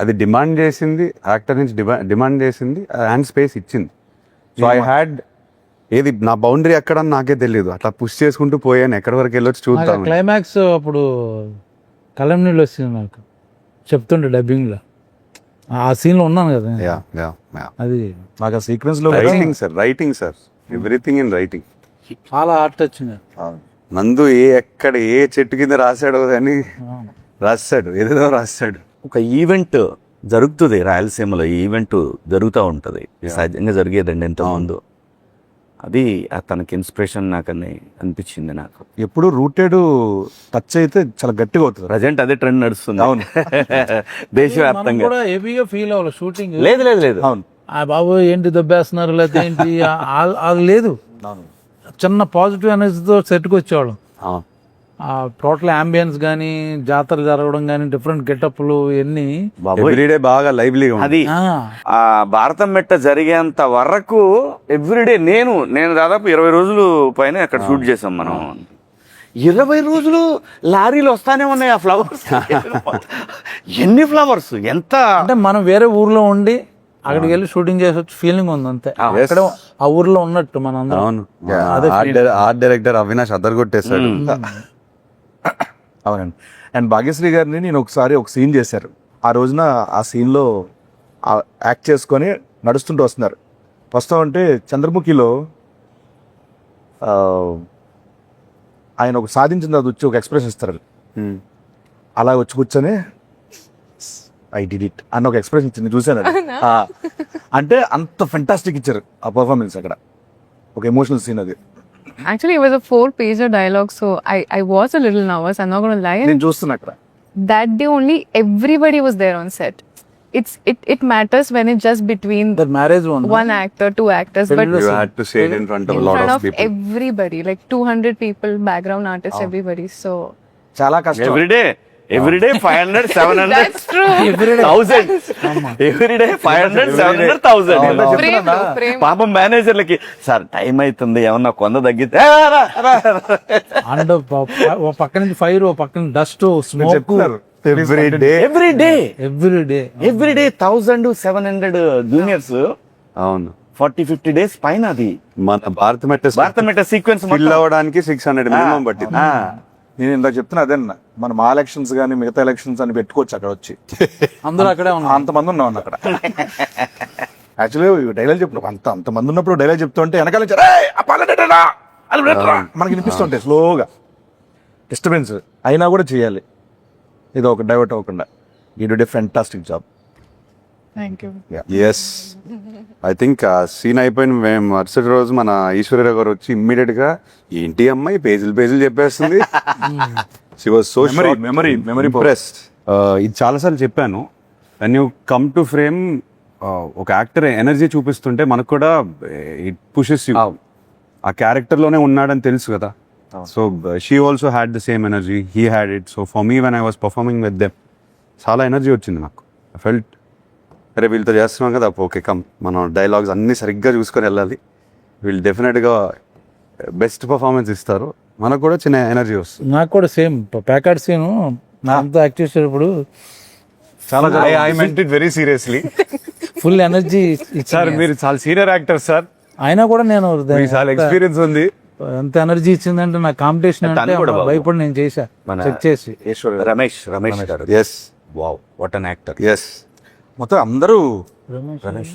అది డిమాండ్ చేసింది, యాక్టర్ నుంచి డిమాండ్ చేసింది అండ్ స్పేస్ ఇచ్చింది. సో ఐ హ్యాడ్ ఏది నా బౌండరీ ఎక్కడ నాకే తెలియదు, అట్లా పుష్ చేసుకుంటూ పోయాను, ఎక్కడి వరకు వెళ్ళొచ్చు చూద్దాం. క్లైమాక్స్ అప్పుడు కలం నీళ్ళు వచ్చింది నాకు, చెప్తుండే డబ్బింగ్లో ఆ సీన్లో ఉన్నాను కదా. అది నాకు ఆ సీక్వెన్స్ లో writing sir everything in writing. చాలా ఆర్ట్ వచ్చింది. నందు ఎక్కడ ఏ చెట్టు కింద రాశాడో అని రాశాడు, ఏదేదో రాశాడు. ఒక ఈవెంట్ జరుగుతుంది రాయలసీమలో, ఈ ఈవెంట్ జరుగుతూ ఉంటుంది, సహజంగా జరిగేదండి ఇంతకుముందు. అది తనకి ఇన్స్పిరేషన్ నాకని అనిపించింది. నాకు ఎప్పుడు రూటెడ్ టచ్ అయితే చాలా గట్టిగా అవుతుంది. ప్రజెంట్ అదే ట్రెండ్ నడుస్తుంది. అవును, దేశవ్యాప్తంగా కూడా హెవీగా ఫీల్ అవ్వాలి షూటింగ్. లేదు లేదు లేదు. అవును, ఆ బాబు ఏంటి దెబ్బేస్తున్నారు లేకపోతే ఏంటి అది లేదు. చిన్న పాజిటివ్ ఎనర్జీతో సెట్కి వచ్చేవాళ్ళం. ఆ టోటల్ అంబియన్స్ కానీ, జాతర జరగడం కానీ, డిఫరెంట్ గెటప్లు ఇవన్నీ ఎవ్రీడే బాగా లైవ్లీగా అది ఆ భారతం మెట్ట జరిగేంత వరకు ఎవ్రీడే నేను దాదాపు 20 రోజులు పైన అక్కడ షూట్ చేసాం మనం. 20 రోజులు లారీలు వస్తానే ఉన్నాయి ఆ ఫ్లవర్స్. ఎన్ని ఫ్లవర్స్, ఎంత అంటే మనం వేరే ఊర్లో ఉండి అక్కడికి వెళ్ళి షూటింగ్ చేసే ఫీలింగ్ ఉంది అంతే. అక్కడ ఆ ఊర్లో ఉన్నట్టు మన అందరం. అవును, ఆర్ట్ డైరెక్టర్ అవినాష్ అద్దరు కొట్టేశాడు. అవునండి. అండ్ భాగ్యశ్రీ గారిని నేను ఒకసారి ఒక సీన్ చేశారు. ఆ రోజున ఆ సీన్లో యాక్ట్ చేసుకొని నడుస్తుంటూ వస్తామంటే చంద్రముఖిలో ఆయన ఒక సాధించిన తర్వాత వచ్చి ఒక ఎక్స్ప్రెషన్ ఇస్తారు. అలా వచ్చి కూర్చొని ఐ డిడ్ ఇట్ అన్న ఒక ఎక్స్ప్రెషన్ ఇచ్చింది, చూశాను. అంటే అంత ఫెంటాస్టిక్ ఇచ్చారు ఆ పర్ఫార్మెన్స్. అక్కడ ఒక ఎమోషనల్ సీన్ అది. Actually, it was a 4-pager dialogue, so I was a little nervous. I'm not going to lie. నేను చూస్తున్నా అక్కడ. That day only, everybody was there on set. It matters when it's just between marriage one actor, 2 actors, but You had to say it in front of a lot of people. everybody, like 200 people, background artists, everybody. So చాలా కష్టం. Everyday 500, 700, that's true. 1000. Everyday 500, 700, 1000. Frame. పాపం మేనేజర్లకి sir time అవుతుంది, ఏమన్నా కొంద తగ్గితే and ఓ పక్క నుంచి fire, ఓ పక్క నుంచి డస్ట్, స్మోక్. Everyday 1700 juniors. అవును, 40-50 days పైన. అది మన భారత మెట్ట సీక్వెన్స్ ఫిల్ అవ్వడానికి 600 మినిమం పట్టింది. నేను ఇందాక చెప్తున్నా అదే అన్న, మనం ఆ ఎలక్షన్స్ కానీ మిగతా ఎలక్షన్స్ అని పెట్టుకోవచ్చు అక్కడ వచ్చి. అందరూ అక్కడే ఉన్నారు, అంతమంది ఉన్నాం అక్కడ. యాక్చువల్లీ డైలాగ్ చెప్పు అంతమంది ఉన్నప్పుడు డైలాగ్ చెప్తుంటే వెనకాల నుంచి మనకి వినిపిస్తుంటాయి స్లోగా, డిస్టర్బెన్స్ అయినా కూడా చేయాలి, ఇది ఒక డైవర్ట్ అవ్వకుండా. You did a fantastic job. Thank you. Yes, I think scene అయిపోయిన మరుసటి రోజు మన ఈశ్వర్య గారు వచ్చి ఇమ్మీడియట్ గా ఏంటి అమ్మాయి పేజీలు చెప్పేస్తుంది. She was so memory impressed. ఇది చాలాసార్లు చెప్పాను, when you come to frame ఒక యాక్టర్ ఎనర్జీ చూపిస్తుంటే మనకు కూడా ఇట్ పుషెస్ యూ. ఆ క్యారెక్టర్ లోనే ఉన్నాడని తెలుసు కదా. So she also had the same energy, he had it. So for me when I was performing with them చాలా ఎనర్జీ వచ్చింది నాకు. ఐ ఫెల్ట్ అరే వీళ్ళతో చేస్తున్నాం కదా, ఓకే కమ్, మనం డైలాగ్స్ అన్ని సరిగ్గా చూసుకొని వెళ్ళాలి, వీళ్ళు డెఫినెట్గా బెస్ట్ పర్ఫార్మెన్స్ ఇస్తారు, మనకు కూడా చిన్న ఎనర్జీ వస్తుంది. నాకు కూడా సేమ్ ప్యాకెట్ సీన్ నాతో యాక్ట్ చేసేటప్పుడు చాలా I meant it very seriously. Full energy sir మీరు చాలా సీనియర్ యాక్టర్ సార్, అయినా కూడా నేను చాలా ఎక్స్పీరియన్స్ ఉంది. ఎంత ఎనర్జీ ఇచ్చిందంటే నా కాంపిటీషన్ అంటే భయపడి నేను చేశా చెక్ చేసి. రమేష్ గారు. Yes, wow, what an actor. Yes, మొత్తం అందరూ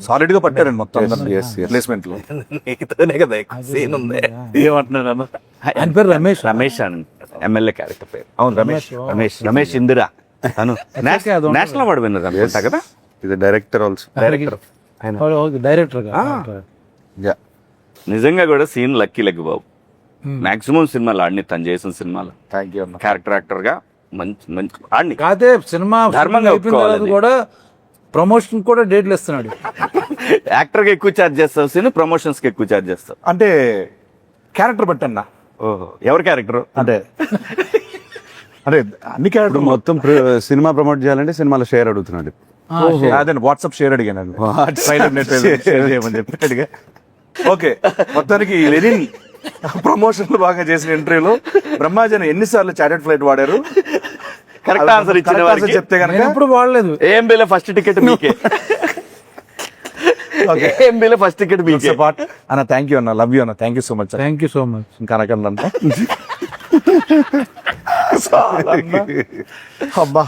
సాలిడ్ గా పట్టారండి మొత్తం ప్లేస్మెంట్ లో. ఏమంటున్నాను, ఆయన పేరు రమేష్ అని ఎమ్మెల్యే క్యారెక్టర్ పేరు. అవును, రమేష్ ఇందిరా. తను నేషనల్ అవార్డు విన్నర్ అనుకుంటా కదా. ఇది డైరెక్టర్ ఆల్సో. డైరెక్టర్ నిజంగా కూడా సీన్ లక్కీ బాబు. మాక్సిమం సినిమాలు ఆడిని, తను చేసిన సినిమాలు క్యారెక్టర్ యాక్టర్ గా మంచి ఆడిని. కాదే సినిమా ధర్మంగా కూడా ప్రమోషన్ కూడా డేట్లు ఇస్తున్నాడు. యాక్టర్ కి ఎక్కువ ఛార్జ్ చేస్తావు, సీన్ ప్రమోషన్స్ కి ఎక్కువ ఛార్జ్ చేస్తావు. అంటే క్యారెక్టర్ బట్టన్నా. ఓహో, ఎవరి క్యారెక్టర్ అంటే అన్ని క్యారెక్టర్ మొత్తం సినిమా ప్రమోట్ చేయాలంటే సినిమాలో షేర్ అడుగుతున్నాడు. అదే వాట్సాప్ షేర్ అడిగాను, చేయమని చెప్పి అడిగా. ఓకే, మొత్తానికి లెనిన్ ప్రమోషన్లు బాగా చేసిన ఇంటర్వ్యూలో బ్రహ్మాజన్ ఎన్నిసార్లు చార్టెడ్ ఫ్లైట్ వాడారు, కరెక్ట్ ఆన్సర్ ఇచ్చిన వారికి చెప్తే కనుక నేను ఎప్పుడు వాడలేదు. ఏఎంబీలో ఫస్ట్ టికెట్ మీకే. ఏఎంబీలో ఫస్ట్ టికెట్ మీకే. పార్ట్ అన్న, థ్యాంక్ యూ అన్న, లవ్ యూ అన్న, thank you so much. Thank you so much. ఇంకా అనకండి అబ్బా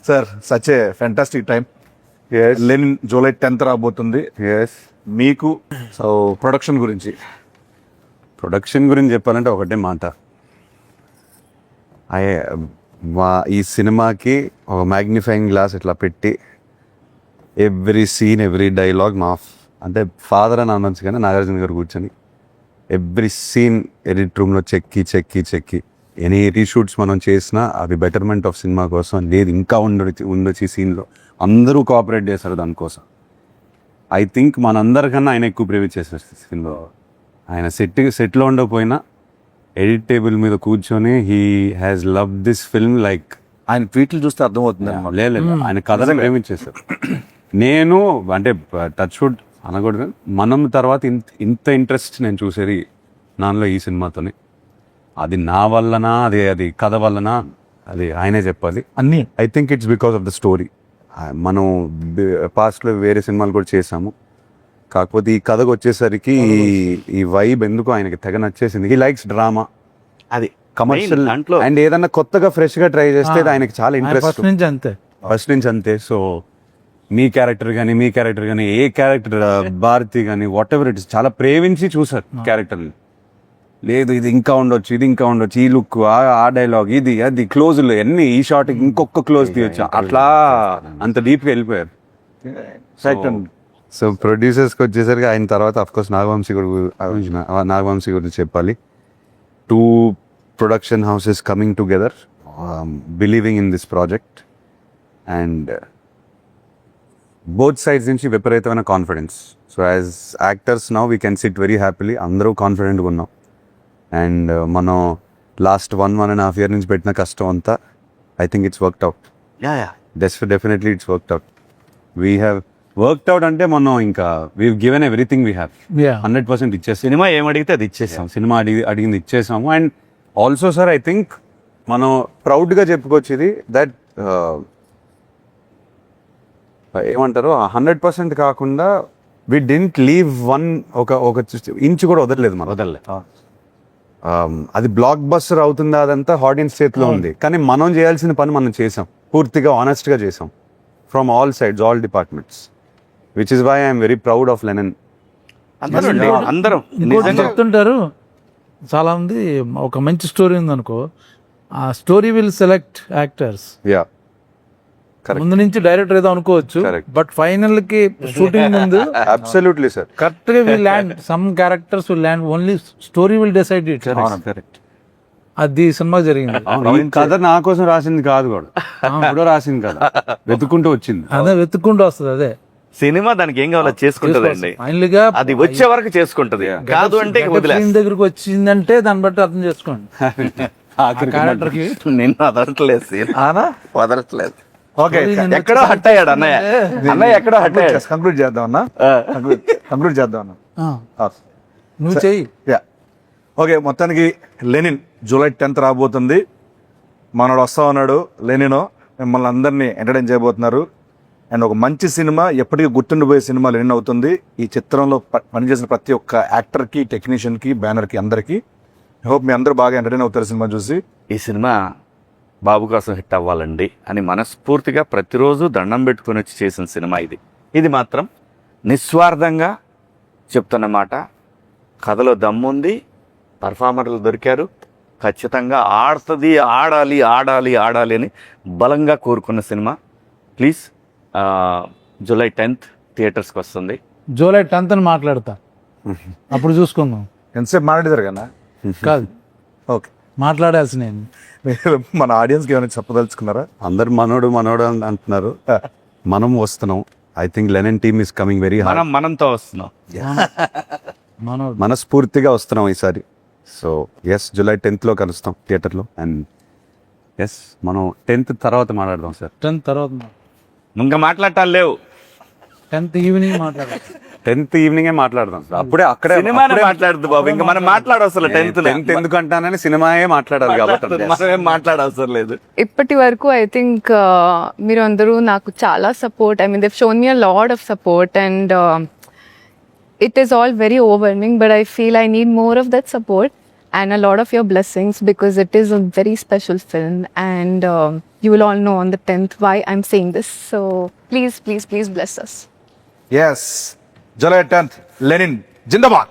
sir, such a fantastic time. Lenin July 10th రాబోతుంది. ఎస్. మీకు సో ప్రొడక్షన్ గురించి ప్రొడక్షన్ గురించి చెప్పాలంటే ఒకటే మాట. ఈ సినిమాకి ఒక మ్యాగ్నిఫైయింగ్ గ్లాస్ ఇట్లా పెట్టి ఎవ్రీ సీన్ ఎవ్రీ డైలాగ్ అంటే ఫాదర్ అని అనొచ్చు కానీ నాగార్జున గారు కూర్చొని ఎవ్రీ సీన్ ఎడిట్ రూమ్లో చెక్కి ఎనీ రీషూట్స్ మనం చేసినా అవి బెటర్మెంట్ ఆఫ్ సినిమా కోసం, లేదు ఇంకా ఉండొచ్చు ఈ సీన్లో, అందరూ కోఆపరేట్ చేస్తారు దానికోసం. ఐ థింక్ మనందరికన్నా ఆయన ఎక్కువ ప్రేమించేసారు సినిమా. ఆయన సెట్లో ఉండకపోయినా ఎడిట్ టేబుల్ మీద కూర్చొని he has love this film like. ఆయన ట్వీట్లు చూస్తే అర్థమవుతుంది. లేదు ఆయన కథను ప్రేమించేశారు. నేను అంటే టచ్ వుడ్ అనకూడదు, మనం తర్వాత ఇంత ఇంట్రెస్ట్ నేను చూసేది నాలో ఈ సినిమాతోనే. అది నా వల్లనా, అది కథ వల్లనా, అది ఆయనే చెప్పాలి. అన్నీ I think it's because of the story. మనం పాస్ట్లో వేరే సినిమాలు కూడా చేసాము, కాకపోతే ఈ కథకు వచ్చేసరికి ఈ వైబ్ ఎందుకు ఆయనకి తెగ నచ్చేసింది. హీ లైక్స్ డ్రామా, అది కమర్షియల్ దాంట్లో అండ్ ఏదన్నా కొత్తగా ఫ్రెష్ గా ట్రై చేస్తే అది ఆయనకి చాలా ఇంట్రెస్ట్ ఫస్ట్ నుంచి అంతే. ఫస్ట్ నుంచి అంతే. సో మీ క్యారెక్టర్ కానీ ఏ క్యారెక్టర్, భారతి కానీ వాట్ ఎవర్ ఇట్ ఇస్, చాలా ప్రేమించి చూసారు క్యారెక్టర్ని. లేదు ఇది ఇంకా ఉండొచ్చు, ఈ లుక్, ఆ డైలాగ్, ఇది అది క్లోజ్లో ఎన్ని, ఈ షార్ట్ ఇంకొక క్లోజ్ తీయొచ్చు, అట్లా అంత డీప్గా వెళ్ళిపోయారు. సో ప్రొడ్యూసర్స్కి వచ్చేసరికి ఆయన తర్వాత అఫ్కోర్స్ నాగవంశీ గురించి చెప్పాలి. 2 production houses coming together, believing in this project, and both sides నుంచి విపరీతమైన confidence. So as actors now we can SIT very happily, అందరూ కాన్ఫిడెంట్గా ఉన్నాం. అండ్ మనం లాస్ట్ 1.5 year నుంచి పెట్టిన కష్టం అంతా I think it's worked out. Definitely it's worked out. We have worked out అంటే మనం ఇంకా we given everything we have 100% ఇచ్చేసాం. సినిమా ఏమడిగితే అది ఇచ్చేసాం. సినిమా అడిగింది ఇచ్చేసాము. And also sir I think మనం ప్రౌడ్గా చెప్పుకోవచ్చు ఇది, దట్ ఏమంటారు 100% కాకుండా వి డింట్ లీవ్ ఒక ఇంచు కూడా వదలలేదు మనం. అది బ్లాక్ బస్టర్ అవుతుందా అదంతా ఆడియన్స్ చేతిలో ఉంది, కానీ మనం చేయాల్సిన పని మనం చేసాం, పూర్తిగా ఆనెస్ట్గా చేసాం from all sides, all departments, which is why I'm very proud of Lenin. అందరం ఇంకోటి చెప్తుంటారు చాలా మంది, ఒక మంచి స్టోరీ ఉందనుకో, ఆ story will select actors. Yeah Correct. ముందు నుంచి డైరెక్టర్ ఏదో అనుకోవచ్చు, Correct. బట్ ఫైనల్ కి షూటింగ్ ముందు అబ్సల్యూట్లీ సార్ కరెక్ట్ గా will land, some characters will land, only story will decide it. Correct. అది సినిమా జరిగింది. ఈ కథ నా కోసం రాసింది కాదు కూడా, ఇప్పుడు రాసింది కదా, వెతుక్కుంటూ వచ్చింది. అదే వెతుక్కుంటూ వస్తుంది. అదే సినిమా దానికి ఏం కావాలో చేసుకుంటదండి, ఫైనల్ గా అది వచ్చే వరకు చేసుకుంటది. కాదు అంటే సీన్ దగ్గరకు వచ్చిందంటే దాన్ని బట్టి అర్థం చేసుకోండి. క్యారెక్టర్ కి నిన్ను వదలట్లేదు, వదలట్లేదు. ఓకే, ఎక్కడో హట్ అయ్యాడు అన్నయ్య ఎక్కడో హట్ అయ్యాడు. కంక్లూడ్ చేద్దాం అన్న, కంక్లూడ్ చేద్దాం అన్న. నువ్వు చెయ్యి. యా ఓకే, మొత్తానికి లెనిన్ జూలై 10th రాబోతుంది. మనోడు వస్తా ఉన్నాడు లెనిన్, మిమ్మల్ని అందరినీ ఎంటర్టైన్ చేయబోతున్నారు. అండ్ ఒక మంచి సినిమా, ఎప్పటికీ గుర్తుండిపోయే సినిమా లెనిన్ అవుతుంది. ఈ చిత్రంలో పనిచేసిన ప్రతి ఒక్క యాక్టర్కి, టెక్నీషియన్కి, బ్యానర్కి, అందరికీ హోప్ మీ అందరూ బాగా ఎంటర్టైన్ అవుతారు సినిమా చూసి. ఈ సినిమా బాబు కోసం హిట్ అవ్వాలండి అని మనస్ఫూర్తిగా ప్రతిరోజు దండం పెట్టుకొని వచ్చి చేసిన సినిమా ఇది. ఇది మాత్రం నిస్వార్థంగా చెప్తున్న మాట. కథలో దమ్ముంది, పర్ఫార్మర్లు దొరికారు, ఖచ్చితంగా ఆడాలి అని బలంగా కోరుకున్న సినిమా. ప్లీజ్ జూలై 10th థియేటర్స్కి వస్తుంది. జూలై 10th అని మాట్లాడతా, అప్పుడు చూసుకుందాం. ఎంతసేపు మాట్లాడతారు కదా? కాదు, ఓకే, మాట్లాడాల్సి నేను. మీరు మన ఆడియన్స్కి ఏమైనా చెప్పదలుచుకున్నారా? అందరు మనోడు అని అంటున్నారు, మనం వస్తున్నాం. I think Lenin team is coming very hard. మనంతో వస్తున్నాం, మనస్ఫూర్తిగా వస్తున్నాం ఈసారి. సో ఎస్, జూలై 10th కలుస్తాం థియేటర్లో. అండ్ ఎస్, మనం 10th తర్వాత మాట్లాడదాం సార్. 10th తర్వాత ఇంకా మాట్లాడటాలు లేవు. 10th ఈవినింగ్ మాట్లాడాలి. 10th ఈవినింగే మాట్లాడదాం అప్పుడే అక్కడే సినిమానే మాట్లాడదు బాబు, ఇంకా మనం మాట్లాడవసరం 10th 10th ఎందుకంటానని సినిమాయే మాట్లాడాలి కాబట్టి మనం ఏం మాట్లాడవసరం లేదు. ఇప్పటి వరకు ఐ థింక్ మీరు అందరూ నాకు చాలా support, I mean దెవ్ shown me a lot of support and it is all very overwhelming, but I feel I need more of that support and a lot of your blessings because it is a very special film and you will all know on the 10th why I'm saying this. So please bless us. Yes July 10th Lenin Zindabad.